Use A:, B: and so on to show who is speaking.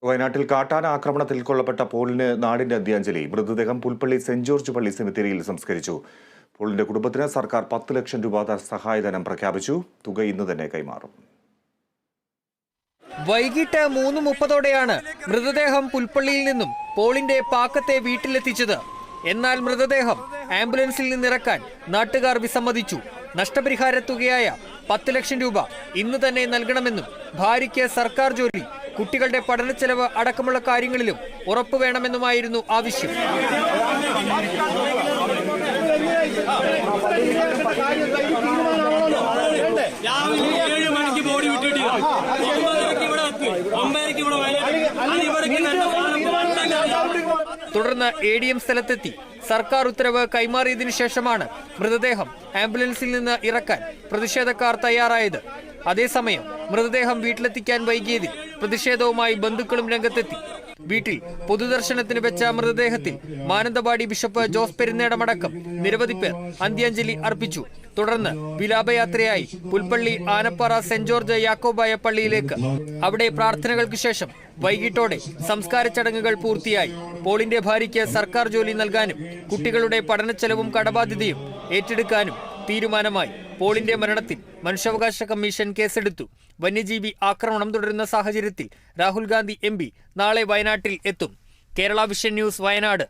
A: വയനാട്ടിൽ കാട്ടാന ആക്രമണത്തിൽ കൊല്ലപ്പെട്ട പോളിന് നാടിന്റെ അന്ത്യാഞ്ജലി. മൃതദേഹം പുൽപ്പള്ളി സെന്റ് ജോർജ് പള്ളി സെമിത്തേരിയിൽ സംസ്കരിച്ചു. പോളിന്റെ കുടുംബത്തിന് സർക്കാർ 10 ലക്ഷം രൂപ സഹായധനം പ്രഖ്യാപിച്ചു. തുക ഇന്ന് തന്നെ കൈമാറും.
B: വൈകിട്ട് 3:30 മൃതദേഹം പുൽപ്പള്ളിയിൽ നിന്നും പോളിന്റെ പാക്കത്തെ വീട്ടിലെത്തിച്ചത്. എന്നാൽ മൃതദേഹം ആംബുലൻസിൽ നിന്നിറക്കാൻ നാട്ടുകാർ വിസമ്മതിച്ചു. നഷ്ടപരിഹാര തുകയായ 10 ലക്ഷം രൂപ ഇന്ന് തന്നെ നൽകണമെന്നും ഭാര്യയ്ക്ക് സർക്കാർ ജോലി, കുട്ടികളുടെ പഠനച്ചെലവ് അടക്കമുള്ള കാര്യങ്ങളിലും ഉറപ്പ് വേണമെന്നുമായിരുന്നു ആവശ്യം. തുടർന്ന് ADM സ്ഥലത്തെത്തി സർക്കാർ ഉത്തരവ് കൈമാറിയതിനു ശേഷമാണ് മൃതദേഹം ആംബുലൻസിൽ നിന്ന് ഇറക്കാൻ പ്രതിഷേധക്കാർ തയ്യാറായത്. അതേസമയം മൃതദേഹം വീട്ടിലെത്തിക്കാൻ വൈകിയതിൽ പ്രതിഷേധവുമായി ബന്ധുക്കളും രംഗത്തെത്തി. വീട്ടിൽ പൊതുദർശനത്തിന് വെച്ച മൃതദേഹത്തിൽ മാനന്തവാടി ബിഷപ്പ് ജോസ് പെരുന്നേടമടക്കം നിരവധി പേർ അന്ത്യാഞ്ജലി അർപ്പിച്ചു. തുടർന്ന് വിലാപയാത്രയായി പുൽപ്പള്ളി ആനപ്പാറ സെന്റ് ജോർജ് യാക്കോബായ പള്ളിയിലേക്ക്. അവിടെ പ്രാർത്ഥനകൾക്ക് ശേഷം വൈകിട്ടോടെ സംസ്കാര ചടങ്ങുകൾ പൂർത്തിയായി. പോളിന്റെ ഭാര്യയ്ക്ക് സർക്കാർ ജോലി നൽകാനും കുട്ടികളുടെ പഠനച്ചെലവും കടബാധ്യതയും ഏറ്റെടുക്കാനും തീരുമാനമായി. പോളിന്റെ മരണത്തിൽ മനുഷ്യാവകാശ കമ്മീഷൻ കേസെടുത്തു. വന്യജീവി ആക്രമണം തുടരുന്ന സാഹചര്യത്തിൽ രാഹുൽ ഗാന്ധി MP നാളെ വയനാട്ടിൽ എത്തും. Kerala vision news, Wayanad.